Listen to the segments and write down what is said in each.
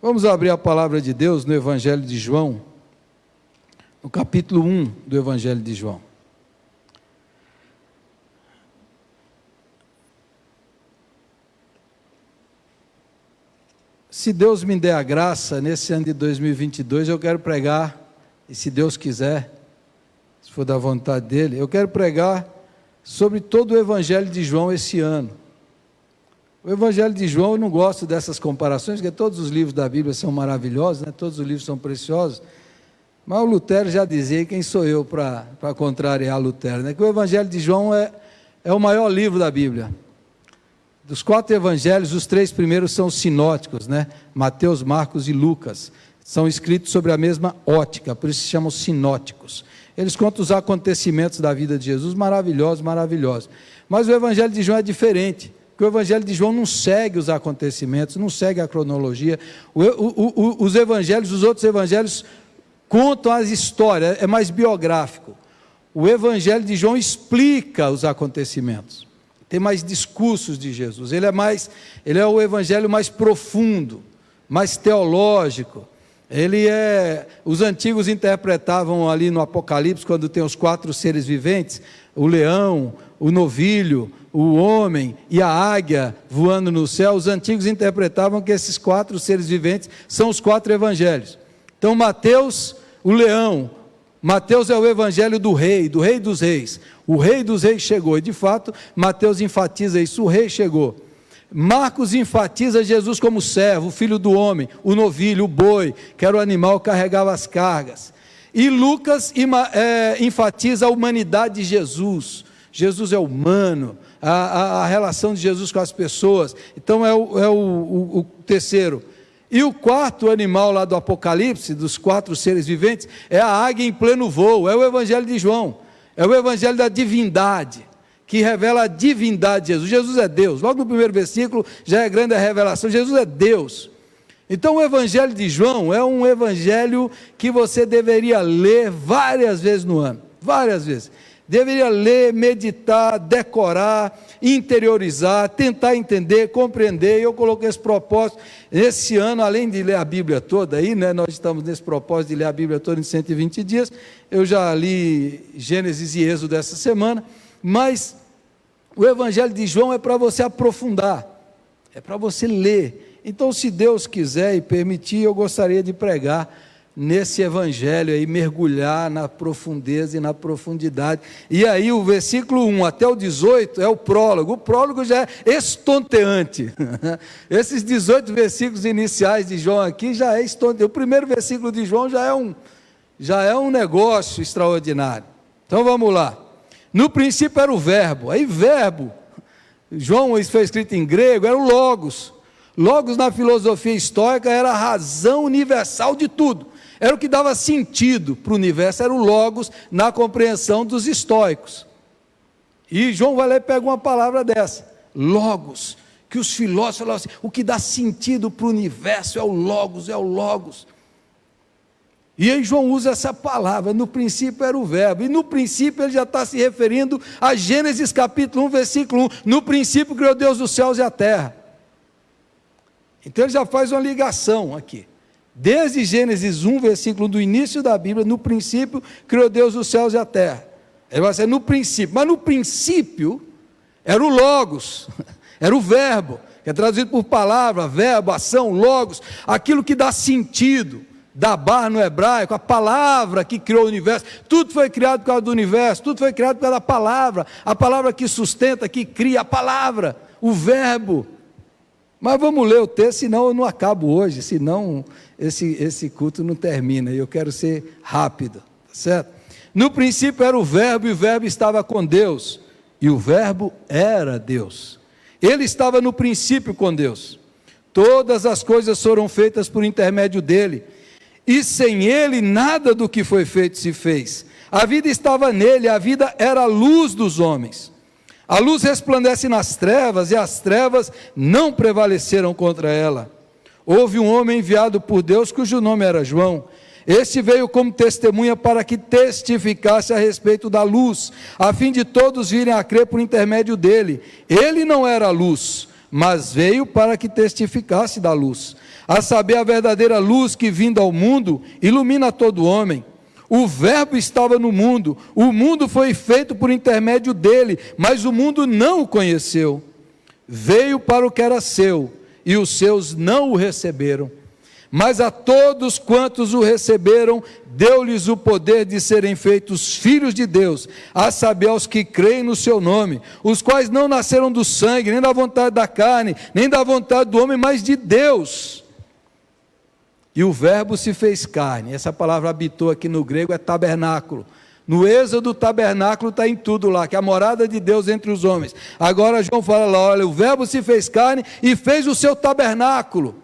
Vamos abrir a palavra de Deus no Evangelho de João, no capítulo 1 do Evangelho de João. Se Deus me der a graça, nesse ano de 2022, eu quero pregar, e se Deus quiser, se for da vontade dEle, eu quero pregar sobre todo o Evangelho de João esse ano. O Evangelho de João, eu não gosto dessas comparações, porque todos os livros da Bíblia são maravilhosos, né? Todos os livros são preciosos, mas o Lutero já dizia, quem sou eu para contrariar Lutero, né? Que o Evangelho de João é o maior livro da Bíblia. Dos 4 evangelhos, os 3 primeiros são sinóticos, né? Mateus, Marcos e Lucas, são escritos sobre a mesma ótica, por isso se chamam sinóticos. Eles contam os acontecimentos da vida de Jesus, maravilhosos, maravilhosos. Mas o Evangelho de João é diferente, porque o Evangelho de João não segue os acontecimentos, não segue a cronologia. Os evangelhos, os outros evangelhos contam as histórias, é mais biográfico. O Evangelho de João explica os acontecimentos, tem mais discursos de Jesus, ele é o evangelho mais profundo, mais teológico. Os antigos interpretavam ali no Apocalipse, quando tem os 4 seres viventes, o leão, o novilho, o homem e a águia voando no céu, os antigos interpretavam que esses 4 seres viventes são os 4 evangelhos. Então Mateus, o leão, Mateus é o evangelho do rei dos reis. O rei dos reis chegou, e de fato, Mateus enfatiza isso, o rei chegou. Marcos enfatiza Jesus como servo, o filho do homem, o novilho, o boi, que era o animal que carregava as cargas. E Lucas enfatiza a humanidade de Jesus. Jesus é humano, a relação de Jesus com as pessoas. Então é o terceiro. E o 4º animal lá do Apocalipse, dos 4 seres viventes, é a águia em pleno voo, é o Evangelho de João, é o Evangelho da divindade, que revela a divindade de Jesus. Jesus é Deus, logo no primeiro versículo já é grande a revelação, Jesus é Deus. Então o Evangelho de João é um Evangelho que você deveria ler várias vezes no ano, várias vezes. Deveria ler, meditar, decorar, interiorizar, tentar entender, compreender. Eu coloquei esse propósito, esse ano, além de ler a Bíblia toda, aí, né, nós estamos nesse propósito de ler a Bíblia toda em 120 dias, eu já li Gênesis e Êxodo essa semana, mas o Evangelho de João é para você aprofundar, é para você ler. Então, se Deus quiser e permitir, eu gostaria de pregar nesse evangelho aí, mergulhar na profundeza e na profundidade. E aí o versículo 1 até o 18 é o prólogo já é estonteante. Esses 18 versículos iniciais de João aqui já é estonteante. O primeiro versículo de João já é um negócio extraordinário. Então vamos lá. No princípio era o verbo, aí verbo, João, isso foi escrito em grego, era o logos. Logos na filosofia estoica era a razão universal de tudo. Era o que dava sentido para o universo, era o logos na compreensão dos estoicos. E João vai lá e pega uma palavra dessa, logos, que os filósofos falavam assim, o que dá sentido para o universo é o logos, é o logos. E aí João usa essa palavra, no princípio era o verbo, e no princípio ele já está se referindo a Gênesis capítulo 1, versículo 1, no princípio criou Deus os céus e a terra. Então ele já faz uma ligação aqui. Desde Gênesis 1, versículo do início da Bíblia, no princípio criou Deus os céus e a terra. Ele vai ser no princípio, mas no princípio era o logos, era o verbo, que é traduzido por palavra, verbo, ação, logos, aquilo que dá sentido, dabar no hebraico, a palavra que criou o universo, tudo foi criado por causa do universo, tudo foi criado por causa da palavra, a palavra que sustenta, que cria, a palavra, o verbo. Mas vamos ler o texto, senão eu não acabo hoje, senão esse culto não termina, e eu quero ser rápido, certo? No princípio era o verbo, e o verbo estava com Deus, e o verbo era Deus. Ele estava no princípio com Deus. Todas as coisas foram feitas por intermédio dele, e sem ele nada do que foi feito se fez. A vida estava nele, a vida era a luz dos homens. A luz resplandece nas trevas, e as trevas não prevaleceram contra ela. Houve um homem enviado por Deus, cujo nome era João. Este veio como testemunha para que testificasse a respeito da luz, a fim de todos virem a crer por intermédio dele. Ele não era a luz, mas veio para que testificasse da luz. a saber, a verdadeira luz que vinda ao mundo ilumina todo homem. O Verbo estava no mundo, o mundo foi feito por intermédio dele, mas o mundo não o conheceu. Veio para o que era seu, e os seus não o receberam. Mas a todos quantos o receberam, deu-lhes o poder de serem feitos filhos de Deus, a saber, aos que creem no seu nome, os quais não nasceram do sangue, nem da vontade da carne, nem da vontade do homem, mas de Deus. E o Verbo se fez carne. Essa palavra habitou aqui no grego é tabernáculo. No Êxodo, o tabernáculo está em tudo lá, que é a morada de Deus entre os homens. Agora João fala lá, olha, o Verbo se fez carne e fez o seu tabernáculo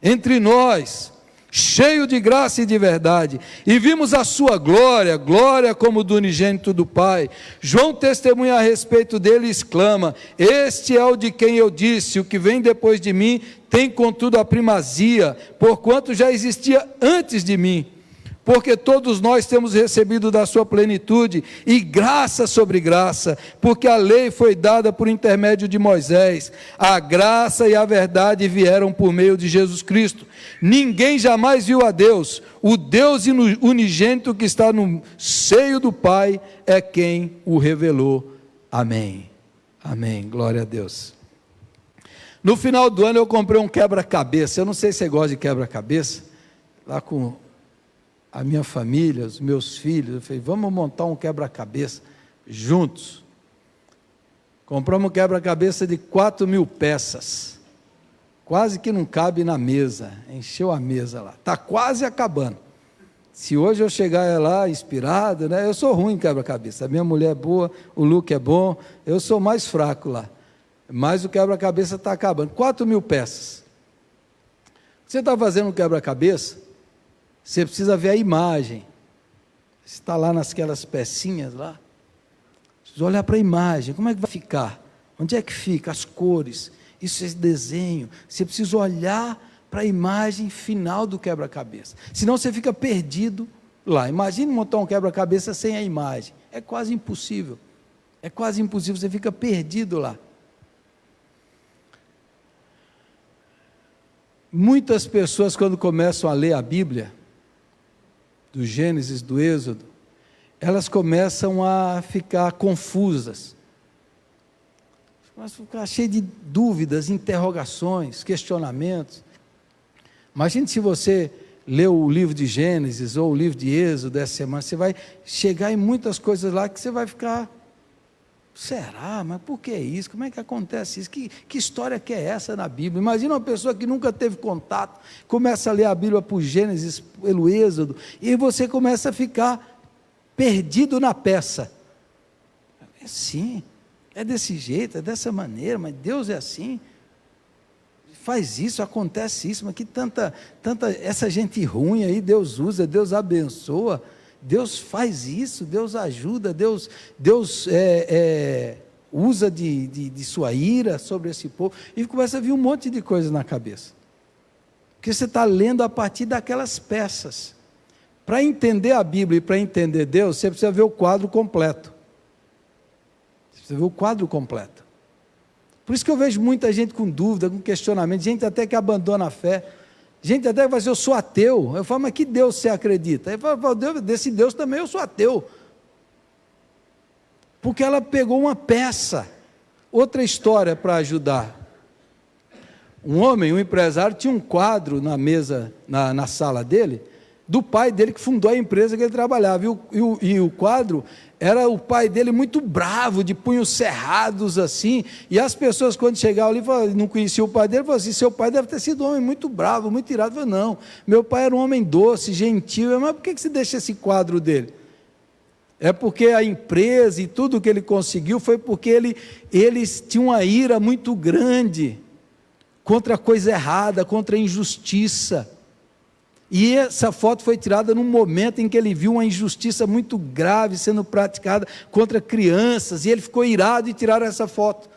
entre nós, cheio de graça e de verdade, e vimos a sua glória, glória como do unigênito do Pai. João testemunha a respeito dele e exclama: este é o de quem eu disse, o que vem depois de mim tem contudo a primazia, porquanto já existia antes de mim. Porque todos nós temos recebido da sua plenitude, e graça sobre graça, porque a lei foi dada por intermédio de Moisés, a graça e a verdade vieram por meio de Jesus Cristo. Ninguém jamais viu a Deus, o Deus unigênito que está no seio do Pai é quem o revelou. Amém. Amém, glória a Deus. No final do ano eu comprei um quebra-cabeça, eu não sei se você gosta de quebra-cabeça, lá com a minha família, os meus filhos, eu falei, vamos montar um quebra-cabeça juntos. Compramos um quebra-cabeça de 4.000 peças, quase que não cabe na mesa, encheu a mesa lá, está quase acabando. Se hoje eu chegar lá inspirado, né, eu sou ruim em quebra-cabeça, a minha mulher é boa, o Luke é bom, eu sou mais fraco lá, mas o quebra-cabeça está acabando, 4.000 peças. Você está fazendo um quebra-cabeça, você precisa ver a imagem, você está lá naquelas pecinhas lá, precisa olhar para a imagem, como é que vai ficar, onde é que fica, as cores, isso é desenho, você precisa olhar para a imagem final do quebra-cabeça, senão você fica perdido lá. Imagine montar um quebra-cabeça sem a imagem, é quase impossível, você fica perdido lá. Muitas pessoas, quando começam a ler a Bíblia, do Gênesis, do Êxodo, elas começam a ficar confusas, começam a ficar cheias de dúvidas, interrogações, questionamentos. Imagine se você leu o livro de Gênesis ou o livro de Êxodo essa semana, você vai chegar em muitas coisas lá que você vai ficar, será? Mas por que isso? Como é que acontece isso? Que história que é essa na Bíblia? Imagina uma pessoa que nunca teve contato, começa a ler a Bíblia por Gênesis, pelo Êxodo, e você começa a ficar perdido na peça. É assim, é desse jeito, é dessa maneira, mas Deus é assim, faz isso, acontece isso, mas que tanta essa gente ruim aí, Deus usa, Deus abençoa, Deus faz isso, Deus ajuda, Deus usa de sua ira sobre esse povo, e começa a vir um monte de coisa na cabeça, porque você está lendo a partir daquelas peças. Para entender a Bíblia e para entender Deus, você precisa ver o quadro completo, por isso que eu vejo muita gente com dúvida, com questionamento, gente até que abandona a fé, gente até que vai dizer, eu sou ateu. Eu falo, mas que Deus você acredita? Ele fala, desse Deus também eu sou ateu. Porque ela pegou uma peça. Outra história para ajudar. Um homem, um empresário, tinha um quadro na mesa, na sala dele, do pai dele que fundou a empresa que ele trabalhava. E o quadro era o pai dele muito bravo, de punhos cerrados assim, e as pessoas quando chegavam ali, não conheciam o pai dele, falavam assim, seu pai deve ter sido um homem muito bravo, muito irado. Eu falei, não, meu pai era um homem doce, gentil. Mas por que você deixa esse quadro dele? É porque a empresa e tudo que ele conseguiu foi porque eles tinham uma ira muito grande contra a coisa errada, contra a injustiça. E essa foto foi tirada num momento em que ele viu uma injustiça muito grave sendo praticada contra crianças, e ele ficou irado e tiraram essa foto.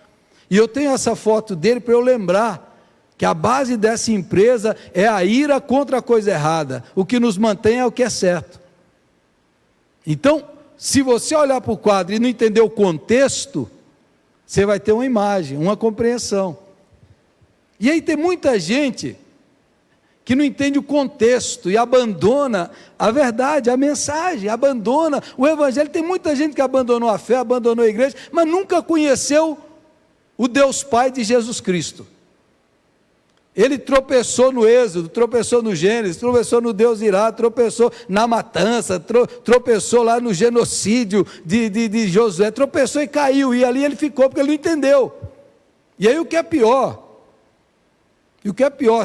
E eu tenho essa foto dele para eu lembrar que a base dessa empresa é a ira contra a coisa errada, o que nos mantém é o que é certo. Então, se você olhar para o quadro e não entender o contexto, você vai ter uma imagem, uma compreensão. E aí tem muita gente que não entende o contexto e abandona a verdade, a mensagem, abandona o evangelho. Tem muita gente que abandonou a fé, abandonou a igreja, mas nunca conheceu o Deus Pai de Jesus Cristo. Ele tropeçou no Êxodo, tropeçou no Gênesis, tropeçou no Deus irado, tropeçou na matança, tropeçou lá no genocídio de Josué, tropeçou e caiu, e ali ele ficou, porque ele não entendeu. E aí o que é pior,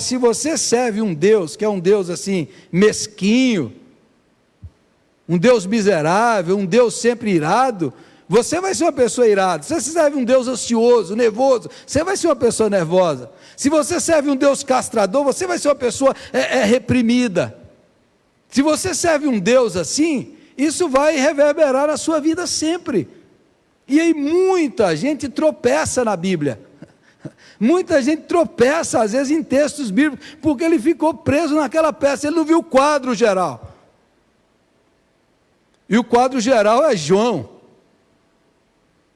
se você serve um Deus, que é um Deus assim, mesquinho, um Deus miserável, um Deus sempre irado, você vai ser uma pessoa irada. Se você serve um Deus ansioso, nervoso, você vai ser uma pessoa nervosa. Se você serve um Deus castrador, você vai ser uma pessoa reprimida. Se você serve um Deus assim, isso vai reverberar na sua vida sempre. E aí muita gente tropeça na Bíblia. Muita gente tropeça às vezes em textos bíblicos, porque ele ficou preso naquela peça, ele não viu o quadro geral. E o quadro geral é João.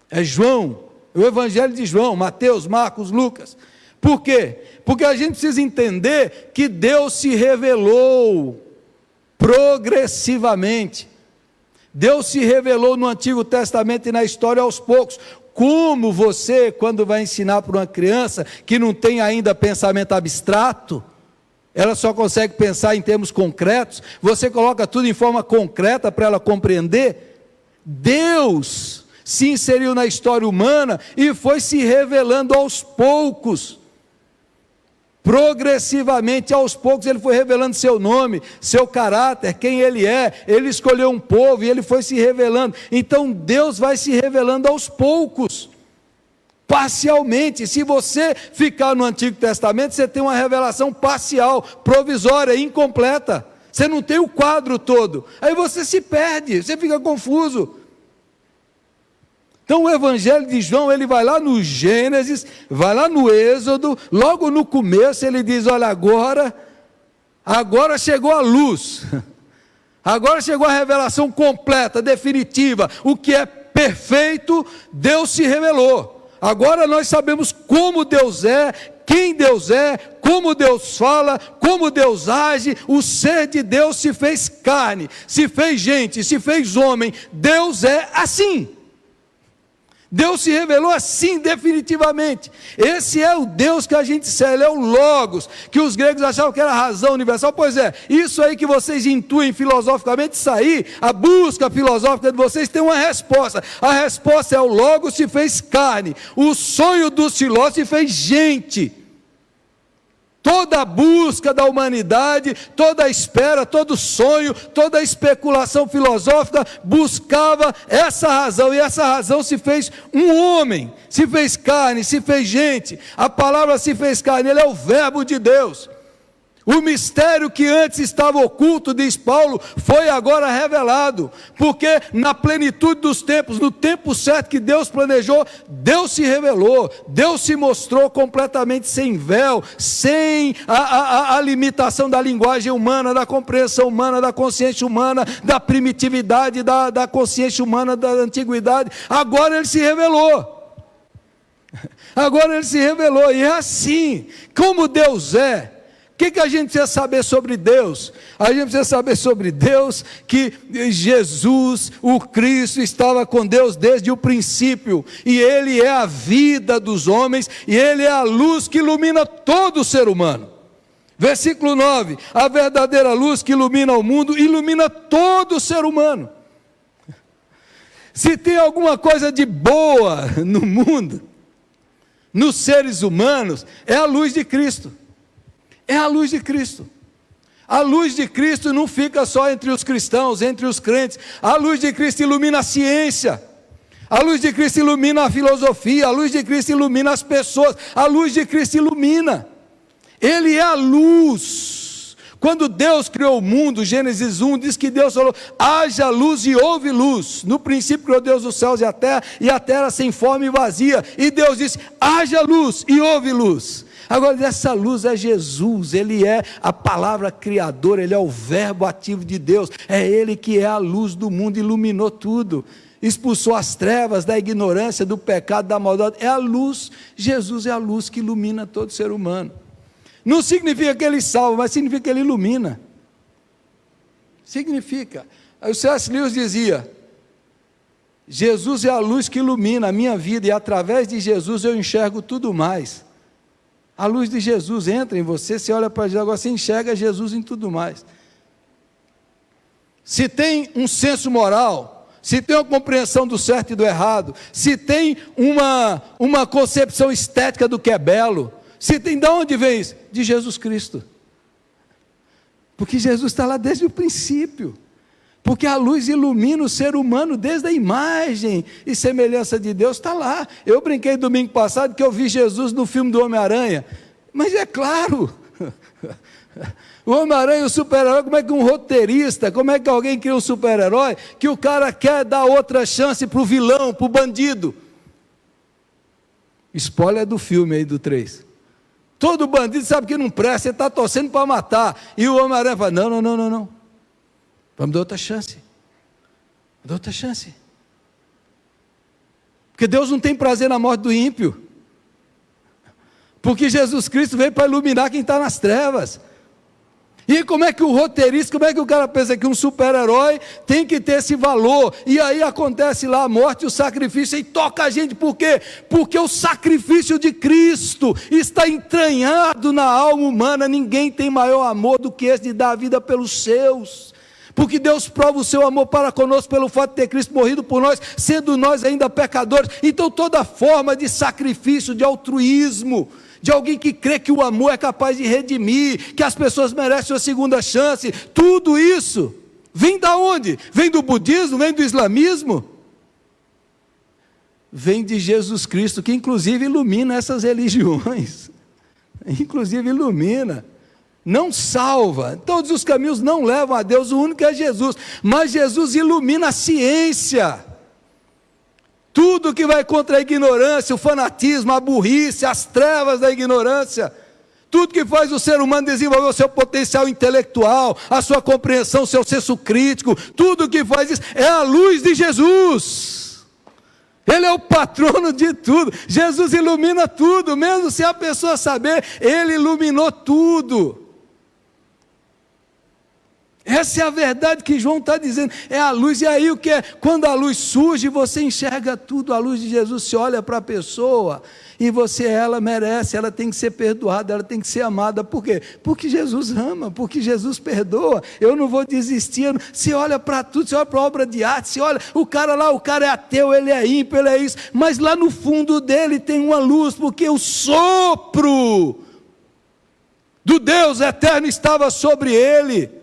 É João, o Evangelho de João, Mateus, Marcos, Lucas. Por quê? Porque a gente precisa entender que Deus se revelou progressivamente. Deus se revelou no Antigo Testamento e na história aos poucos. Como você, quando vai ensinar para uma criança que não tem ainda pensamento abstrato, ela só consegue pensar em termos concretos, você coloca tudo em forma concreta para ela compreender. Deus se inseriu na história humana e foi se revelando aos poucos. Progressivamente, aos poucos, ele foi revelando seu nome, seu caráter, quem ele é. Ele escolheu um povo e ele foi se revelando. Então Deus vai se revelando aos poucos, parcialmente. Se você ficar no Antigo Testamento, você tem uma revelação parcial, provisória, incompleta. Você não tem o quadro todo. Aí você se perde, você fica confuso. Então o Evangelho de João, ele vai lá no Gênesis, vai lá no Êxodo, logo no começo ele diz, olha, agora chegou a luz, agora chegou a revelação completa, definitiva, o que é perfeito, Deus se revelou. Agora nós sabemos como Deus é, quem Deus é, como Deus fala, como Deus age. O ser de Deus se fez carne, se fez gente, se fez homem. Deus é assim. Deus se revelou assim definitivamente. Esse é o Deus que a gente serve, ele é o Logos, que os gregos achavam que era a razão universal. Pois é, isso aí que vocês intuem filosoficamente, isso aí, a busca filosófica de vocês tem uma resposta. A resposta é: o Logos se fez carne, o sonho dos filósofos se fez gente. Toda a busca da humanidade, toda a espera, todo sonho, toda a especulação filosófica buscava essa razão, e essa razão se fez um homem, se fez carne, se fez gente. A palavra se fez carne, ele é o verbo de Deus. O mistério que antes estava oculto, diz Paulo, foi agora revelado, porque na plenitude dos tempos, no tempo certo que Deus planejou, Deus se revelou, Deus se mostrou completamente sem véu, sem a limitação da linguagem humana, da compreensão humana, da consciência humana, da primitividade, da consciência humana, da antiguidade. Agora ele se revelou. Agora ele se revelou, e é assim, como Deus é. O que a gente precisa saber sobre Deus? A gente precisa saber sobre Deus que Jesus, o Cristo, estava com Deus desde o princípio, e Ele é a vida dos homens, e Ele é a luz que ilumina todo o ser humano. Versículo 9, a verdadeira luz que ilumina o mundo, ilumina todo o ser humano. Se tem alguma coisa de boa no mundo, nos seres humanos, é a luz de Cristo. É a luz de Cristo. A luz de Cristo não fica só entre os cristãos, entre os crentes. A luz de Cristo ilumina a ciência. A luz de Cristo ilumina a filosofia. A luz de Cristo ilumina as pessoas. A luz de Cristo ilumina. Ele é a luz. Quando Deus criou o mundo, Gênesis 1, diz que Deus falou: haja luz e houve luz. No princípio criou Deus os céus e a terra sem forma e vazia. E Deus disse: haja luz e houve luz. Agora, essa luz é Jesus, Ele é a palavra criadora, Ele é o verbo ativo de Deus, é Ele que é a luz do mundo, iluminou tudo, expulsou as trevas da ignorância, do pecado, da maldade. É a luz, Jesus é a luz que ilumina todo ser humano. Não significa que ele salva, mas significa que ele ilumina. Significa. Aí o C.S. Lewis dizia: Jesus é a luz que ilumina a minha vida, e através de Jesus eu enxergo tudo mais. A luz de Jesus entra em você, você olha para Jesus, agora você enxerga Jesus em tudo mais. Se tem um senso moral, se tem uma compreensão do certo e do errado, se tem uma concepção estética do que é belo, se tem, de onde vem isso? De Jesus Cristo. Porque Jesus está lá desde o princípio. Porque a luz ilumina o ser humano desde a imagem e semelhança de Deus, está lá. Eu brinquei domingo passado que eu vi Jesus no filme do Homem-Aranha, mas é claro, o Homem-Aranha, o super-herói, como é que um roteirista, como é que alguém cria um super-herói, que o cara quer dar outra chance para o vilão, para o bandido? Spoiler do filme aí do 3. Todo bandido sabe que não presta, você está torcendo para matar, e o Homem-Aranha fala, não, vamos dar outra chance. Dar outra chance. Porque Deus não tem prazer na morte do ímpio. Porque Jesus Cristo veio para iluminar quem está nas trevas. E como é que o roteirista, como é que o cara pensa que um super-herói tem que ter esse valor? E aí acontece lá a morte e o sacrifício, e toca a gente, por quê? Porque o sacrifício de Cristo está entranhado na alma humana. Ninguém tem maior amor do que esse de dar a vida pelos seus. Porque Deus prova o seu amor para conosco pelo fato de ter Cristo morrido por nós, sendo nós ainda pecadores. Então toda forma de sacrifício, de altruísmo, de alguém que crê que o amor é capaz de redimir, que as pessoas merecem uma segunda chance, tudo isso vem da onde? Vem do budismo, vem do islamismo? Vem de Jesus Cristo, que inclusive ilumina essas religiões, inclusive ilumina. Não salva, todos os caminhos não levam a Deus, o único é Jesus, mas Jesus ilumina a ciência, tudo que vai contra a ignorância, o fanatismo, a burrice, as trevas da ignorância, tudo que faz o ser humano desenvolver o seu potencial intelectual, a sua compreensão, o seu senso crítico, tudo que faz isso é a luz de Jesus. Ele é o patrono de tudo, Jesus ilumina tudo, mesmo sem a pessoa saber, Ele iluminou tudo. Essa é a verdade que João está dizendo, é a luz. E aí o que é? Quando a luz surge, você enxerga tudo, a luz de Jesus, se olha para a pessoa, e ela merece, ela tem que ser perdoada, ela tem que ser amada. Por quê? Porque Jesus ama, porque Jesus perdoa. Eu não vou desistir. Você olha para tudo, você olha para a obra de arte, você olha, o cara é ateu, ele é ímpio, ele é isso, mas lá no fundo dele tem uma luz, porque o sopro do Deus eterno estava sobre ele.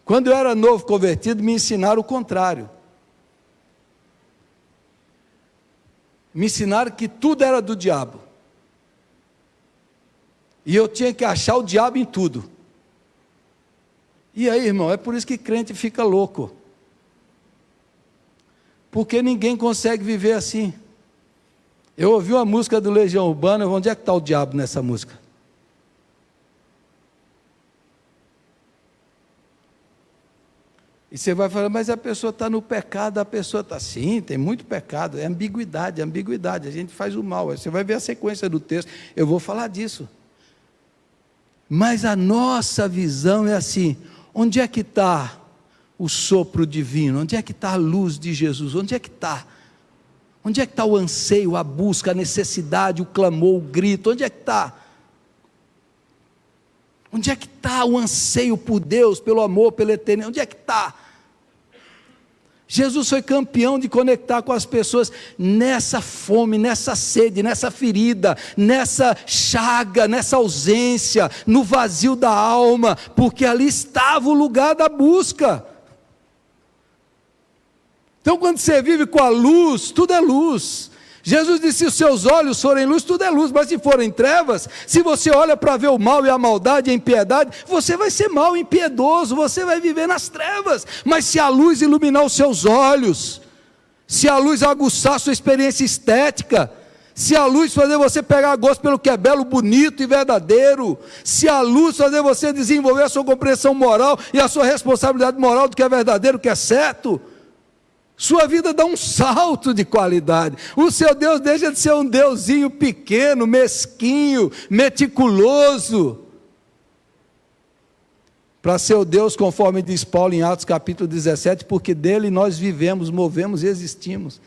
Quando eu era novo convertido, me ensinaram o contrário. Me ensinaram que tudo era do diabo. E eu tinha que achar o diabo em tudo. E aí, irmão, é por isso que crente fica louco. Porque ninguém consegue viver assim. Eu ouvi uma música do Legião Urbana, onde é que está o diabo nessa música? E você vai falar, mas a pessoa está no pecado, a pessoa está... Sim, tem muito pecado, é ambiguidade, a gente faz o mal. Você vai ver a sequência do texto, eu vou falar disso. Mas a nossa visão é assim, onde é que está o sopro divino? Onde é que está a luz de Jesus? Onde é que está? Onde é que está o anseio, a busca, a necessidade, o clamor, o grito? Onde é que está? Onde é que está o anseio por Deus, pelo amor, pela eternidade? Onde é que está? Jesus foi campeão de conectar com as pessoas nessa fome, nessa sede, nessa ferida, nessa chaga, nessa ausência, no vazio da alma, porque ali estava o lugar da busca. Então quando você vive com a luz, tudo é luz. Jesus disse, se os seus olhos forem luz, tudo é luz, mas se forem trevas, se você olha para ver o mal e a maldade e a impiedade, você vai ser mal, impiedoso, você vai viver nas trevas. Mas se a luz iluminar os seus olhos, se a luz aguçar a sua experiência estética, se a luz fazer você pegar gosto pelo que é belo, bonito e verdadeiro, se a luz fazer você desenvolver a sua compreensão moral e a sua responsabilidade moral do que é verdadeiro, do que é certo, Sua vida dá um salto de qualidade. O seu Deus deixa de ser um deusinho pequeno, mesquinho, meticuloso, para ser o Deus, conforme diz Paulo em Atos capítulo 17, porque dele nós vivemos, movemos e existimos.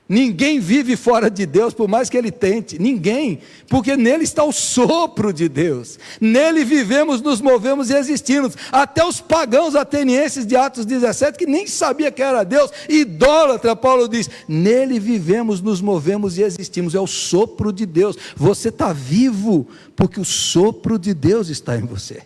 Ninguém vive fora de Deus, por mais que ele tente, ninguém, porque nele está o sopro de Deus, nele vivemos, nos movemos e existimos. Até os pagãos atenienses de Atos 17, que nem sabia que era Deus, idólatra, Paulo diz, nele vivemos, nos movemos e existimos, é o sopro de Deus. Você está vivo, porque o sopro de Deus está em você.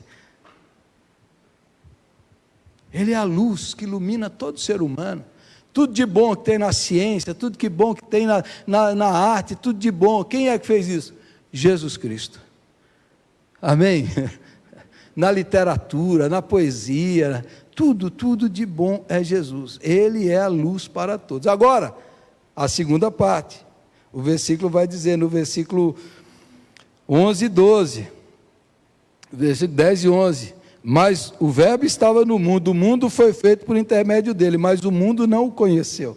Ele é a luz que ilumina todo ser humano. Tudo de bom que tem na ciência, tudo de bom que tem na arte, tudo de bom. Quem é que fez isso? Jesus Cristo. Amém? Na literatura, na poesia, tudo de bom é Jesus. Ele é a luz para todos. Agora, a segunda parte. O versículo vai dizer, no versículo 11 e 12, versículo 10 e 11... Mas o verbo estava no mundo, o mundo foi feito por intermédio dele, mas o mundo não o conheceu.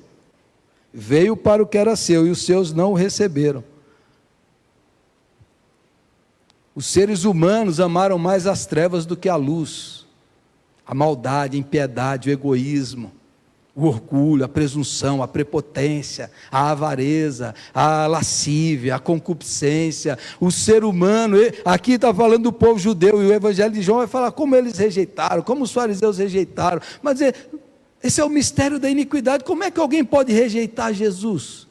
Veio para o que era seu, e os seus não o receberam. Os seres humanos amaram mais as trevas do que a luz. A maldade, a impiedade, o egoísmo, o orgulho, a presunção, a prepotência, a avareza, a lascívia, a concupiscência. O ser humano, aqui está falando do povo judeu, e o evangelho de João vai falar como eles rejeitaram, como os fariseus rejeitaram. Mas esse é o mistério da iniquidade. Como é que alguém pode rejeitar Jesus?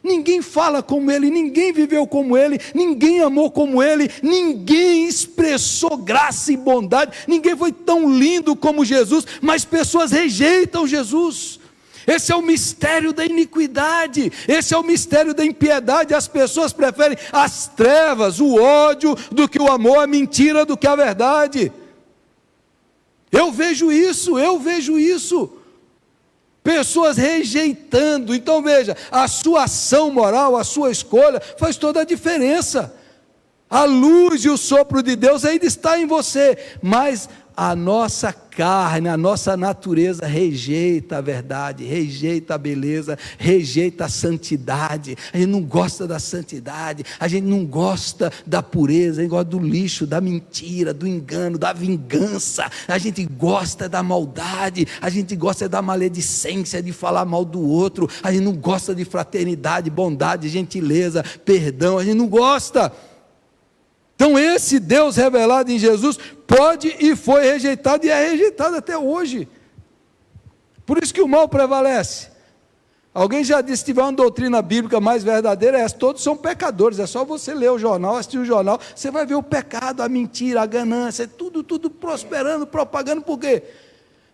Ninguém fala como ele, ninguém viveu como ele, ninguém amou como ele, ninguém expressou graça e bondade, ninguém foi tão lindo como Jesus, mas pessoas rejeitam Jesus. Esse é o mistério da iniquidade, esse é o mistério da impiedade. As pessoas preferem as trevas, o ódio, do que o amor, a mentira do que a verdade. Eu vejo isso. Pessoas rejeitando. Então veja, a sua ação moral, a sua escolha faz toda a diferença. A luz e o sopro de Deus ainda está em você, mas a nossa carne, a nossa natureza rejeita a verdade, rejeita a beleza, rejeita a santidade. A gente não gosta da santidade, a gente não gosta da pureza, a gente gosta do lixo, da mentira, do engano, da vingança. A gente gosta da maldade, a gente gosta da maledicência, de falar mal do outro. A gente não gosta de fraternidade, bondade, gentileza, perdão. A gente não gosta. Então esse Deus revelado em Jesus pode e foi rejeitado, e é rejeitado até hoje. Por isso que o mal prevalece. Alguém já disse, se tiver uma doutrina bíblica mais verdadeira, é essa: todos são pecadores. É só você ler o jornal, assistir o jornal, você vai ver o pecado, a mentira, a ganância, tudo prosperando, propagando. Por quê?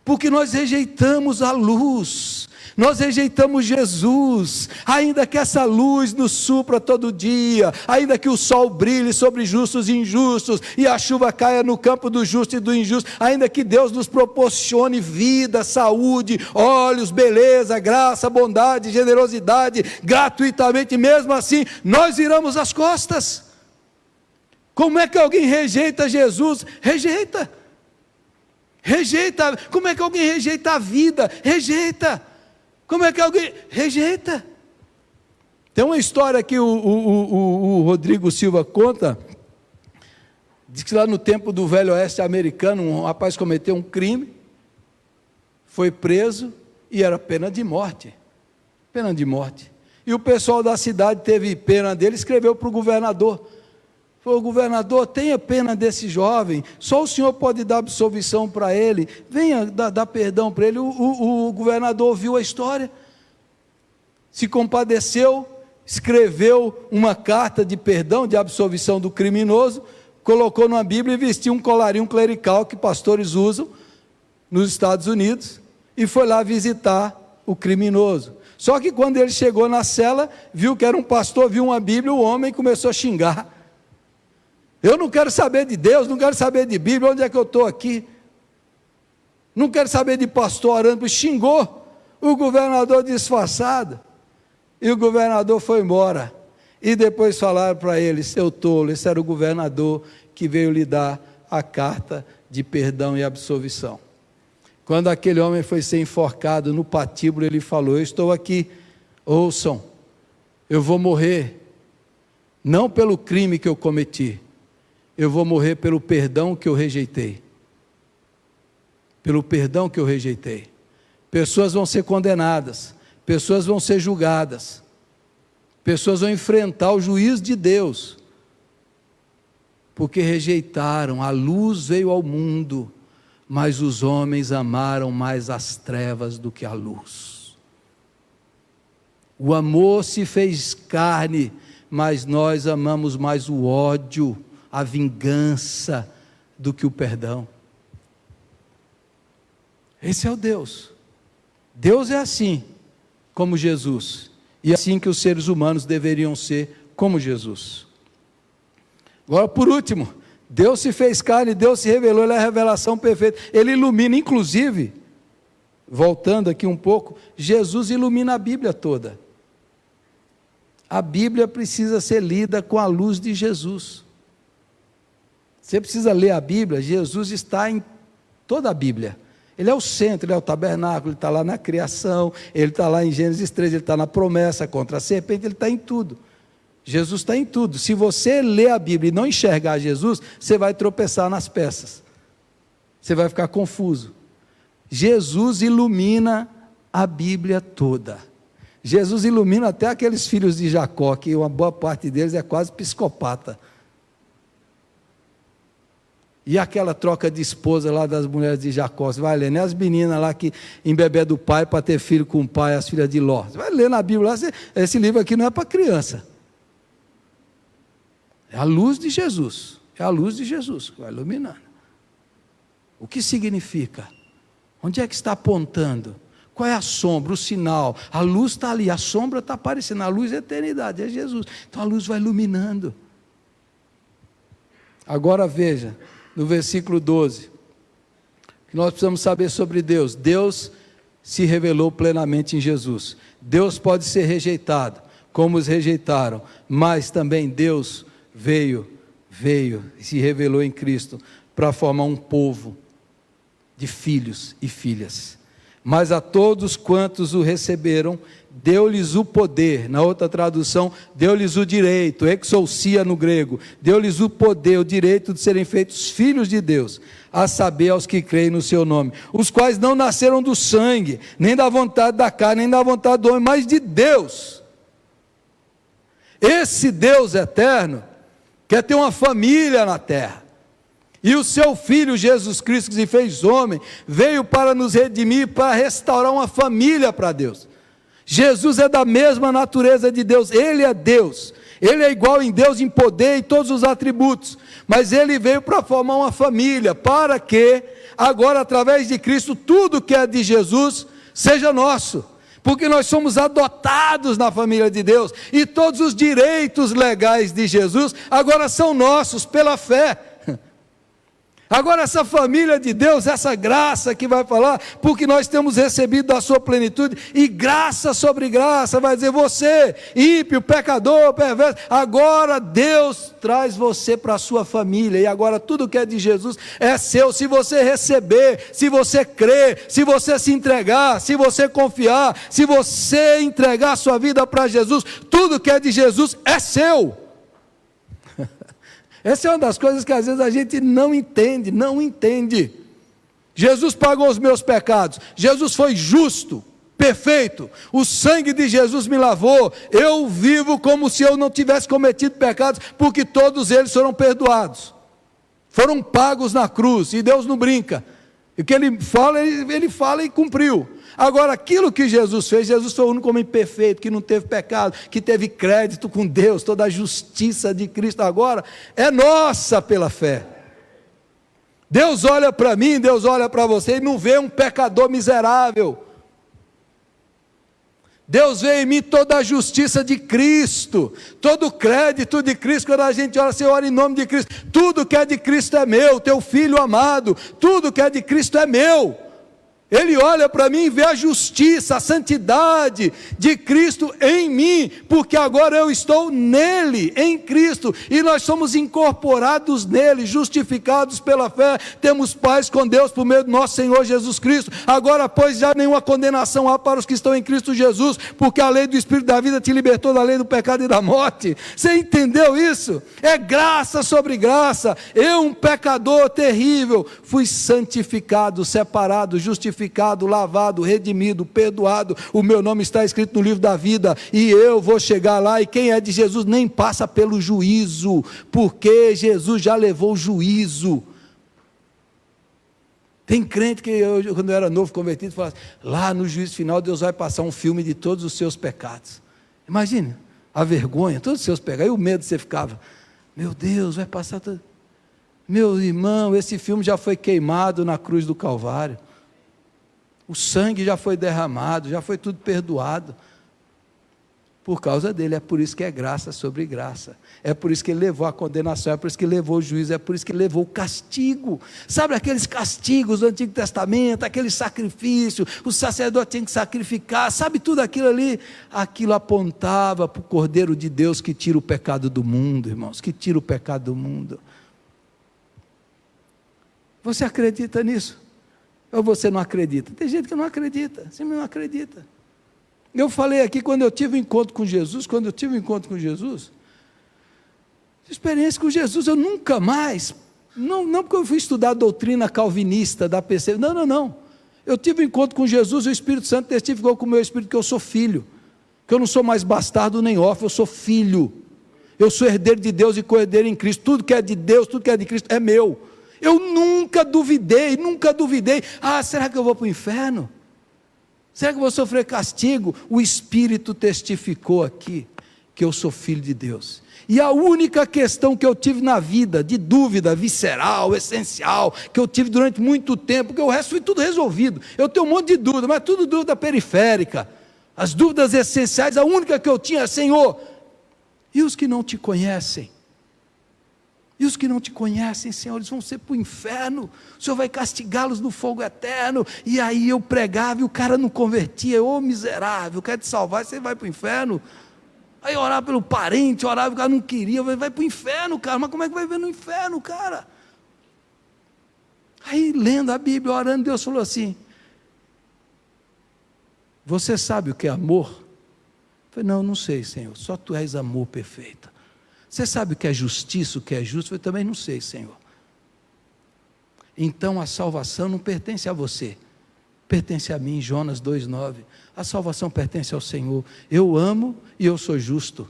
Porque nós rejeitamos a luz, nós rejeitamos Jesus. Ainda que essa luz nos supra todo dia, ainda que o sol brilhe sobre justos e injustos, e a chuva caia no campo do justo e do injusto, ainda que Deus nos proporcione vida, saúde, olhos, beleza, graça, bondade, generosidade, gratuitamente, mesmo assim, nós viramos as costas. Como é que alguém rejeita Jesus? Rejeita. Como é que alguém rejeita a vida? Rejeita. Como é que alguém rejeita? Tem uma história que o Rodrigo Silva conta. Diz que lá no tempo do Velho Oeste americano, um rapaz cometeu um crime, foi preso e era pena de morte. Pena de morte. E o pessoal da cidade teve pena dele, escreveu para o governador. Falou: governador, tenha pena desse jovem, só o senhor pode dar absolvição para ele, venha dar perdão para ele. O governador ouviu a história, se compadeceu, escreveu uma carta de perdão, de absolvição do criminoso, colocou numa Bíblia e vestiu um colarinho clerical que pastores usam nos Estados Unidos, e foi lá visitar o criminoso. Só que quando ele chegou na cela, viu que era um pastor, viu uma Bíblia, o homem começou a xingar. Eu não quero saber de Deus, não quero saber de Bíblia, onde é que eu estou aqui? Não quero saber de pastor orando. Xingou o governador disfarçado, e o governador foi embora. E depois falaram para ele: seu tolo, esse era o governador que veio lhe dar a carta de perdão e absolvição. Quando aquele homem foi ser enforcado no patíbulo, ele falou: eu estou aqui, ouçam, eu vou morrer, não pelo crime que eu cometi, eu vou morrer pelo perdão que eu rejeitei. Pelo perdão que eu rejeitei. Pessoas vão ser condenadas, pessoas vão ser julgadas, pessoas vão enfrentar o juízo de Deus, porque rejeitaram. A luz veio ao mundo, mas os homens amaram mais as trevas do que a luz. O amor se fez carne, mas nós amamos mais o ódio, a vingança, do que o perdão. Esse é o Deus. Deus é assim, como Jesus, e assim que os seres humanos deveriam ser, como Jesus. Agora, por último, Deus se fez carne, Deus se revelou, Ele é a revelação perfeita, Ele ilumina, inclusive, voltando aqui um pouco, Jesus ilumina a Bíblia toda. A Bíblia precisa ser lida com a luz de Jesus. Você precisa ler a Bíblia, Jesus está em toda a Bíblia. Ele é o centro, Ele é o tabernáculo, Ele está lá na criação, Ele está lá em Gênesis 3, Ele está na promessa contra a serpente, Ele está em tudo. Jesus está em tudo. Se você ler a Bíblia e não enxergar Jesus, você vai tropeçar nas peças. Você vai ficar confuso. Jesus ilumina a Bíblia toda. Jesus ilumina até aqueles filhos de Jacó, que uma boa parte deles é quase psicopata. E aquela troca de esposa lá das mulheres de Jacó, você vai ler, né? As meninas lá que embebedam do pai para ter filho com o pai, as filhas de Ló. Você vai ler na Bíblia, esse livro aqui não é para criança. É a luz de Jesus, é a luz de Jesus que vai iluminando. O que significa? Onde é que está apontando? Qual é a sombra, o sinal? A luz está ali, a sombra está aparecendo, a luz é a eternidade, é Jesus. Então a luz vai iluminando. Agora veja, no versículo 12, que nós precisamos saber sobre Deus. Deus se revelou plenamente em Jesus. Deus pode ser rejeitado, como os rejeitaram, mas também Deus veio e se revelou em Cristo para formar um povo de filhos e filhas. Mas a todos quantos o receberam, deu-lhes o poder, na outra tradução, deu-lhes o direito, exousia no grego, deu-lhes o poder, o direito de serem feitos filhos de Deus, a saber, aos que creem no seu nome, os quais não nasceram do sangue, nem da vontade da carne, nem da vontade do homem, mas de Deus. Esse Deus eterno quer ter uma família na terra. E o seu Filho Jesus Cristo, que se fez homem, veio para nos redimir, para restaurar uma família para Deus. Jesus é da mesma natureza de Deus, Ele é Deus, Ele é igual em Deus, em poder e todos os atributos, mas Ele veio para formar uma família, para que agora através de Cristo, tudo que é de Jesus, seja nosso, porque nós somos adotados na família de Deus, e todos os direitos legais de Jesus, agora são nossos pela fé. Agora essa família de Deus, essa graça que vai falar, porque nós temos recebido da sua plenitude, e graça sobre graça, vai dizer você, ímpio, pecador, perverso, agora Deus traz você para a sua família, e agora tudo que é de Jesus é seu, se você receber, se você crer, se você se entregar, se você confiar, se você entregar a sua vida para Jesus, tudo que é de Jesus é seu. Essa é uma das coisas que às vezes a gente não entende. Jesus pagou os meus pecados, Jesus foi justo, perfeito, o sangue de Jesus me lavou, eu vivo como se eu não tivesse cometido pecados, porque todos eles foram perdoados, foram pagos na cruz, e Deus não brinca, e o que Ele fala e cumpriu. Agora, aquilo que Jesus fez, Jesus foi o único homem perfeito, que não teve pecado, que teve crédito com Deus, toda a justiça de Cristo agora é nossa pela fé. Deus olha para mim, Deus olha para você e não vê um pecador miserável. Deus vê em mim toda a justiça de Cristo, todo o crédito de Cristo. Quando a gente ora, você ora em nome de Cristo, tudo que é de Cristo é meu, teu Filho amado, tudo que é de Cristo é meu. Ele olha para mim e vê a justiça, a santidade de Cristo em mim, porque agora eu estou nele, em Cristo, e nós somos incorporados nele, justificados pela fé, temos paz com Deus por meio do nosso Senhor Jesus Cristo. Agora, pois, já nenhuma condenação há para os que estão em Cristo Jesus, porque a lei do Espírito da vida te libertou da lei do pecado e da morte. Você entendeu isso? É graça sobre graça. Eu, um pecador terrível, fui santificado, separado, justificado, lavado, redimido, perdoado. O meu nome está escrito no livro da vida, e eu vou chegar lá, e quem é de Jesus nem passa pelo juízo, porque Jesus já levou o juízo. Tem crente que quando eu era novo convertido, falava assim, lá no juízo final Deus vai passar um filme de todos os seus pecados. Imagine a vergonha, todos os seus pecados, e o medo que você ficava, meu Deus, vai passar tudo. Meu irmão, esse filme já foi queimado na cruz do Calvário. O sangue já foi derramado, já foi tudo perdoado. Por causa dele, é por isso que é graça sobre graça. É por isso que ele levou a condenação, é por isso que ele levou o juízo, é por isso que ele levou o castigo. Sabe aqueles castigos do Antigo Testamento, aquele sacrifício, o sacerdote tinha que sacrificar, sabe tudo aquilo ali? Aquilo apontava para o Cordeiro de Deus que tira o pecado do mundo, irmãos, que tira o pecado do mundo. Você acredita nisso? Ou você não acredita? Tem gente que não acredita, você não acredita. Eu falei aqui, quando eu tive um encontro com Jesus, experiência com Jesus, eu nunca mais, não porque eu fui estudar a doutrina calvinista da PC, não, eu tive um encontro com Jesus, e o Espírito Santo testificou com o meu espírito que eu sou filho, que eu não sou mais bastardo nem órfão, eu sou filho, eu sou herdeiro de Deus e co-herdeiro em Cristo, tudo que é de Deus, tudo que é de Cristo é meu. Eu nunca duvidei, será que eu vou para o inferno? Será que eu vou sofrer castigo? O Espírito testificou aqui, que eu sou filho de Deus, e a única questão que eu tive na vida, de dúvida visceral, essencial, que eu tive durante muito tempo, porque o resto foi tudo resolvido, eu tenho um monte de dúvida, mas tudo dúvida periférica, as dúvidas essenciais, a única que eu tinha é, Senhor, e os que não te conhecem? E os que não te conhecem, Senhor, eles vão ser para o inferno, o Senhor vai castigá-los no fogo eterno. E aí eu pregava e o cara não convertia, ô miserável, quer te salvar, você vai para o inferno. Aí eu orava pelo parente, orava, o cara não queria, vai para o inferno, cara, mas como é que vai ver no inferno, cara? Aí lendo a Bíblia, orando, Deus falou assim, você sabe o que é amor? Eu falei, não sei, Senhor, só Tu és amor perfeito. Você sabe o que é justiça, o que é justo? Eu também não sei, Senhor. Então a salvação não pertence a você, pertence a mim, Jonas 2,9. A salvação pertence ao Senhor. Eu amo e eu sou justo.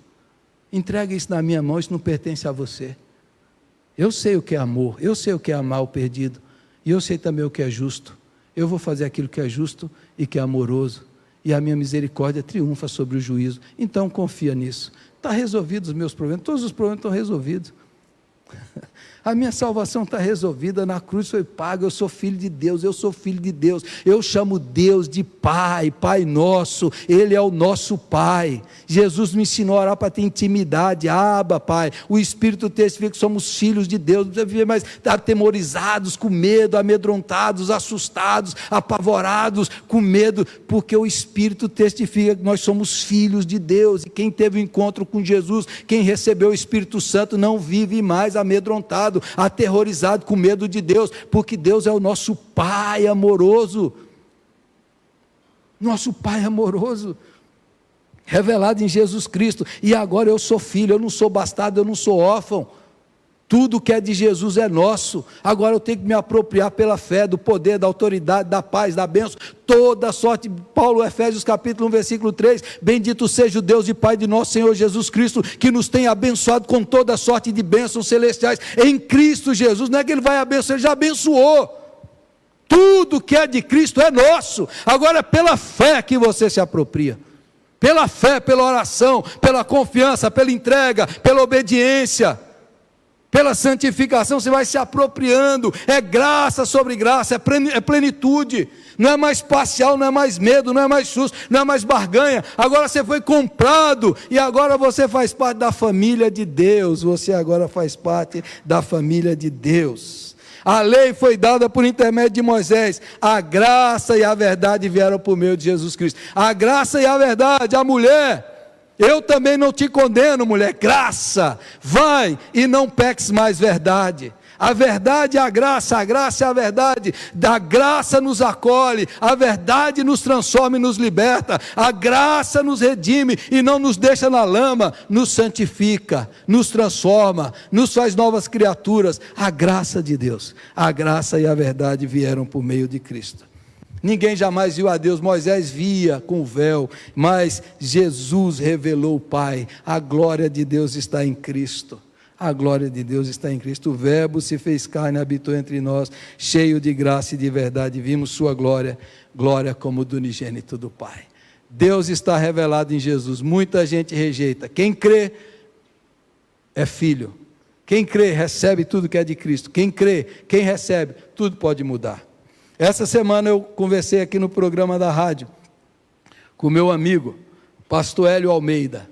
Entrega isso na minha mão, isso não pertence a você. Eu sei o que é amor, eu sei o que é amar o perdido, e eu sei também o que é justo. Eu vou fazer aquilo que é justo e que é amoroso, e a minha misericórdia triunfa sobre o juízo. Então confia nisso. Está resolvido os meus problemas, todos os problemas estão resolvidos. A minha salvação está resolvida, na cruz foi paga, eu sou filho de Deus, eu chamo Deus de Pai, Pai nosso, Ele é o nosso Pai. Jesus me ensinou a orar para ter intimidade, Abba, Pai. O Espírito testifica que somos filhos de Deus, não precisa viver mais atemorizados, com medo, amedrontados, assustados, apavorados, com medo, porque o Espírito testifica que nós somos filhos de Deus, e quem teve um encontro com Jesus, quem recebeu o Espírito Santo, não vive mais amedrontado, aterrorizado, com medo de Deus, porque Deus é o nosso Pai amoroso, revelado em Jesus Cristo, e agora eu sou filho, eu não sou bastardo, eu não sou órfão, tudo que é de Jesus é nosso. Agora eu tenho que me apropriar pela fé, do poder, da autoridade, da paz, da bênção, toda sorte. Paulo, Efésios capítulo 1, versículo 3, bendito seja o Deus e Pai de nosso Senhor Jesus Cristo, que nos tem abençoado com toda sorte de bênçãos celestiais, em Cristo Jesus. Não é que Ele vai abençoar, Ele já abençoou. Tudo que é de Cristo é nosso. Agora é pela fé que você se apropria, pela fé, pela oração, pela confiança, pela entrega, pela obediência, pela santificação, você vai se apropriando. É graça sobre graça, é plenitude. Não é mais parcial, não é mais medo, não é mais susto, não é mais barganha. Agora você foi comprado, e agora você faz parte da família de Deus. Você agora faz parte da família de Deus. A lei foi dada por intermédio de Moisés. A graça e a verdade vieram por meio de Jesus Cristo. A graça e a verdade, a mulher, eu também não te condeno, mulher, graça, vai e não peques mais, verdade. A verdade é a graça é a verdade, da graça nos acolhe, a verdade nos transforma e nos liberta, a graça nos redime e não nos deixa na lama, nos santifica, nos transforma, nos faz novas criaturas. A graça de Deus, a graça e a verdade vieram por meio de Cristo. Ninguém jamais viu a Deus. Moisés via com o véu, mas Jesus revelou o Pai. A glória de Deus está em Cristo. A glória de Deus está em Cristo. O Verbo se fez carne e habitou entre nós, cheio de graça e de verdade. Vimos sua glória, glória como do unigênito do Pai. Deus está revelado em Jesus. Muita gente rejeita. Quem crê é filho. Quem crê recebe tudo que é de Cristo. Quem crê, quem recebe, tudo pode mudar. Essa semana eu conversei aqui no programa da rádio com o meu amigo, pastor Hélio Almeida.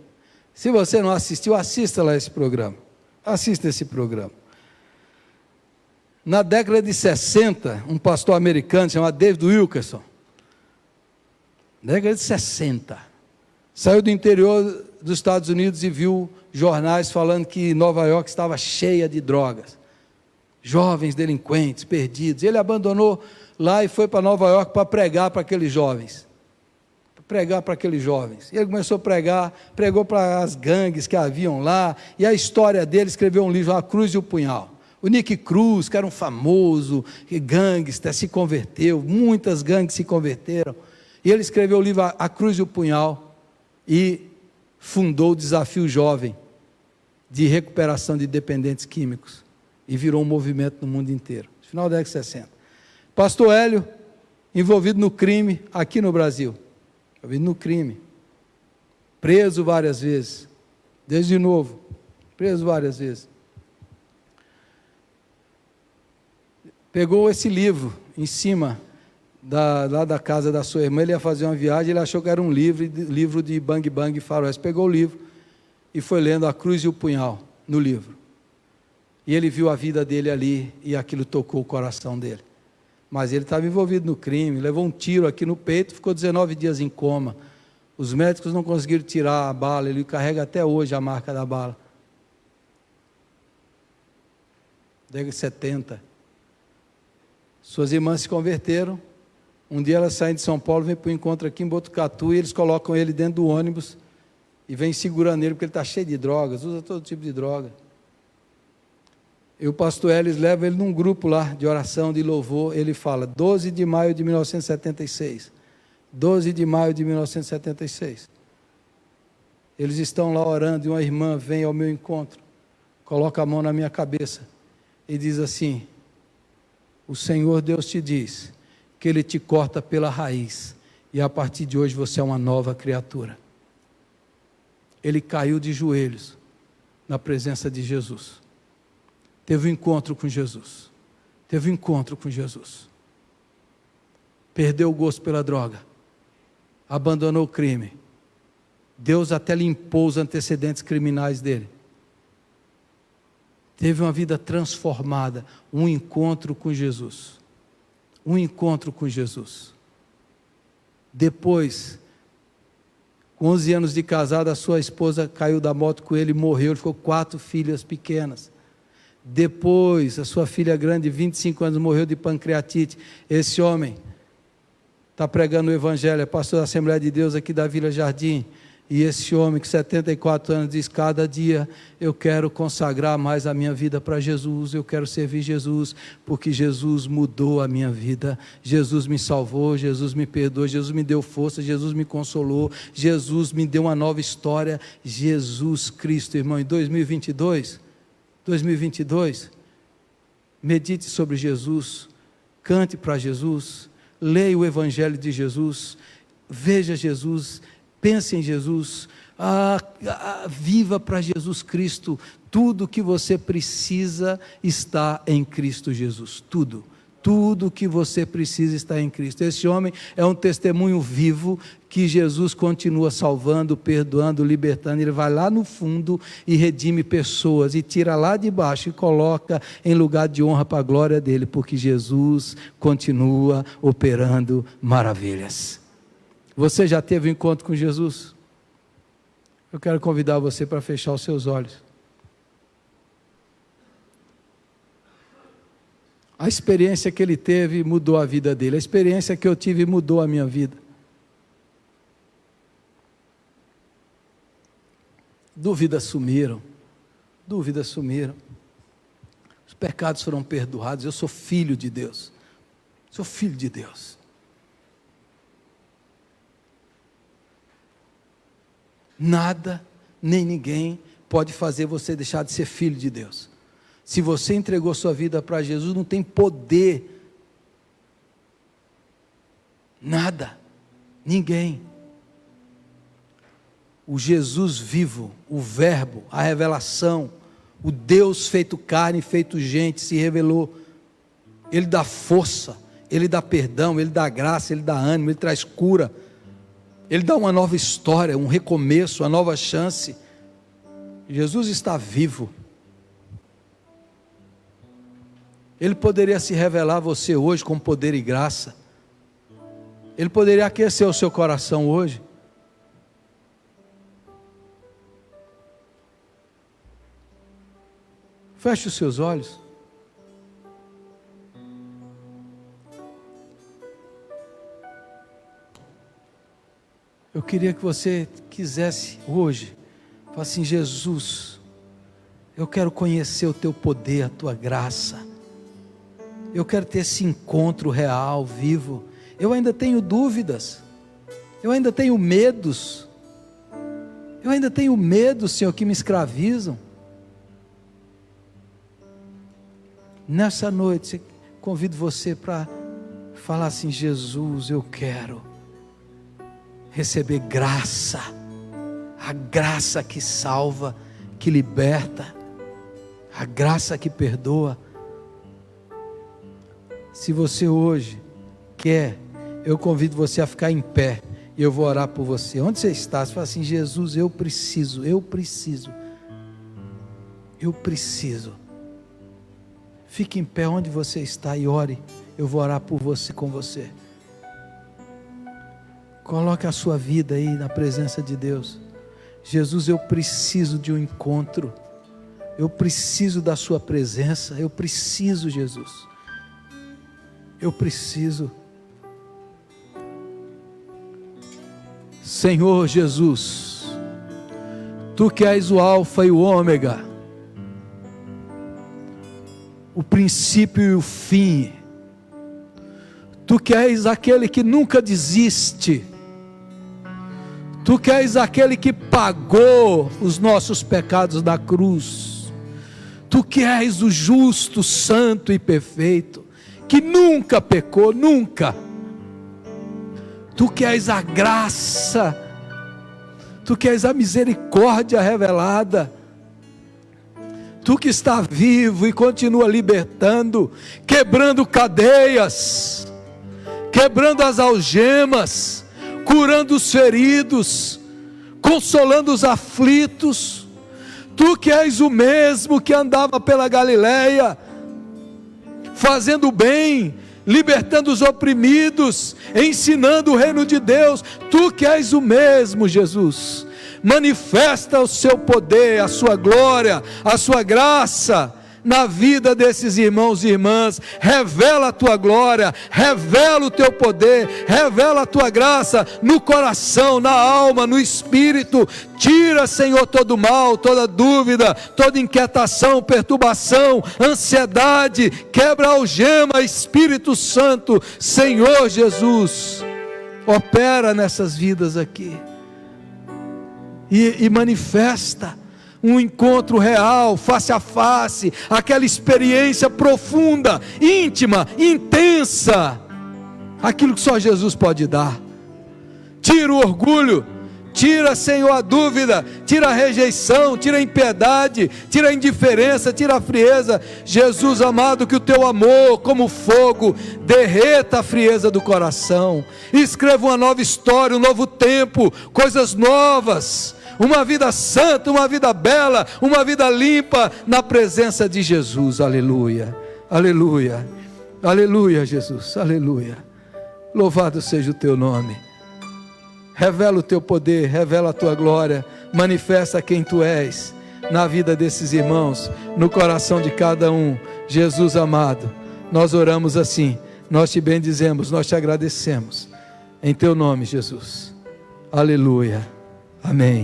Se você não assistiu, assista lá esse programa. Assista esse programa. Na década de 60, um pastor americano chamado David Wilkerson, década de 60, saiu do interior dos Estados Unidos e viu jornais falando que Nova York estava cheia de drogas, jovens delinquentes, perdidos. Ele abandonou lá e foi para Nova York para pregar para aqueles jovens. E ele começou a pregar, pregou para as gangues que haviam lá, e a história dele, escreveu um livro, A Cruz e o Punhal. O Nick Cruz, que era um famoso gangster, se converteu, muitas gangues se converteram, e ele escreveu o livro A Cruz e o Punhal, e fundou o Desafio Jovem, de recuperação de dependentes químicos, e virou um movimento no mundo inteiro, no final da década de 60. Pastor Hélio, envolvido no crime aqui no Brasil, no crime, preso várias vezes, desde novo, preso várias vezes. Pegou esse livro em cima lá da casa da sua irmã, ele ia fazer uma viagem, ele achou que era um livro de Bang Bang e Faroeste, pegou o livro e foi lendo A Cruz e o Punhal no livro, e ele viu a vida dele ali, e aquilo tocou o coração dele. Mas ele estava envolvido no crime, levou um tiro aqui no peito, ficou 19 dias em coma. Os médicos não conseguiram tirar a bala, ele carrega até hoje a marca da bala. Década de 70. Suas irmãs se converteram, um dia elas saem de São Paulo, vêm para o encontro aqui em Botucatu, e eles colocam ele dentro do ônibus, e vêm segurando ele, porque ele está cheio de drogas, usa todo tipo de droga. E o pastor Hélio leva ele num grupo lá, de oração, de louvor, ele fala, 12 de maio de 1976, 12 de maio de 1976, eles estão lá orando, e uma irmã vem ao meu encontro, coloca a mão na minha cabeça, e diz assim, o Senhor Deus te diz, que Ele te corta pela raiz, e a partir de hoje você é uma nova criatura. Ele caiu de joelhos, na presença de Jesus, teve um encontro com Jesus, perdeu o gosto pela droga, abandonou o crime, Deus até limpou os antecedentes criminais dele, teve uma vida transformada, um encontro com Jesus, depois, com 11 anos de casado, a sua esposa caiu da moto com ele, morreu, ele ficou com 4 filhas pequenas, depois, a sua filha grande, 25 anos, morreu de pancreatite. Esse homem está pregando o Evangelho, é pastor da Assembleia de Deus aqui da Vila Jardim, e esse homem com 74 anos diz, cada dia eu quero consagrar mais a minha vida para Jesus, eu quero servir Jesus, porque Jesus mudou a minha vida, Jesus me salvou, Jesus me perdoou, Jesus me deu força, Jesus me consolou, Jesus me deu uma nova história, Jesus Cristo, irmão, em 2022, medite sobre Jesus, cante para Jesus, leia o Evangelho de Jesus, veja Jesus, pense em Jesus, viva para Jesus Cristo, tudo que você precisa está em Cristo Jesus, tudo Tudo que você precisa está em Cristo. Esse homem é um testemunho vivo que Jesus continua salvando, perdoando, libertando. Ele vai lá no fundo e redime pessoas, e tira lá de baixo e coloca em lugar de honra para a glória dele, porque Jesus continua operando maravilhas. Você já teve um encontro com Jesus? Eu quero convidar você para fechar os seus olhos. A experiência que ele teve mudou a vida dele. A experiência que eu tive mudou a minha vida. Dúvidas sumiram. Dúvidas sumiram. Os pecados foram perdoados. Eu sou filho de Deus. Sou filho de Deus. Nada, nem ninguém pode fazer você deixar de ser filho de Deus. Se você entregou sua vida para Jesus, não tem poder. Nada, ninguém. O Jesus vivo, o Verbo, a revelação, o Deus feito carne, feito gente, se revelou. Ele dá força, Ele dá perdão, Ele dá graça, Ele dá ânimo, Ele traz cura. Ele dá uma nova história, um recomeço, uma nova chance. Jesus está vivo. Ele poderia se revelar a você hoje com poder e graça. Ele poderia aquecer o seu coração hoje. Feche os seus olhos. Eu queria que você quisesse hoje, falar assim: Jesus, eu quero conhecer o teu poder, a tua graça. Eu quero ter esse encontro real, vivo. Eu ainda tenho dúvidas. Eu ainda tenho medos. Eu ainda tenho medo, Senhor, que me escravizam. Nessa noite, convido você para falar assim: Jesus, eu quero receber graça, a graça que salva, que liberta, a graça que perdoa. Se você hoje quer, eu convido você a ficar em pé, e eu vou orar por você. Onde você está? Você fala assim: Jesus, eu preciso. Fique em pé onde você está e ore. Eu vou orar por você, com você. Coloque a sua vida aí na presença de Deus. Jesus, eu preciso de um encontro. Eu preciso da sua presença. Eu preciso, Jesus. Eu preciso. Senhor Jesus, Tu que és o Alfa e o Ômega, o princípio e o fim, Tu que és aquele que nunca desiste, Tu que és aquele que pagou os nossos pecados na cruz, Tu que és o justo, santo e perfeito, que nunca pecou, nunca. Tu que és a graça, Tu que és a misericórdia revelada, Tu que está vivo e continua libertando, quebrando cadeias, quebrando as algemas, curando os feridos, consolando os aflitos. Tu que és o mesmo que andava pela Galileia, fazendo bem, libertando os oprimidos, ensinando o reino de Deus. Tu que és o mesmo, Jesus, manifesta o seu poder, a sua glória, a sua graça na vida desses irmãos e irmãs. Revela a tua glória, revela o teu poder, revela a tua graça no coração, na alma, no espírito. Tira, Senhor, todo mal, toda dúvida, toda inquietação, perturbação, ansiedade. Quebra a algema, Espírito Santo. Senhor Jesus, opera nessas vidas aqui e manifesta um encontro real, face a face, aquela experiência profunda, íntima, intensa, aquilo que só Jesus pode dar. Tira o orgulho, Tira, Senhor, a dúvida, tira a rejeição, tira a impiedade, tira a indiferença, tira a frieza. Jesus amado, que o teu amor, como fogo, derreta a frieza do coração. Escreva uma nova história, um novo tempo, coisas novas, uma vida santa, uma vida bela, uma vida limpa, na presença de Jesus. Aleluia, aleluia, aleluia, Jesus, aleluia. Louvado seja o teu nome. Revela o teu poder, revela a tua glória, manifesta quem tu és na vida desses irmãos, no coração de cada um. Jesus amado, nós oramos assim, nós te bendizemos, nós te agradecemos, em teu nome, Jesus. Aleluia, amém.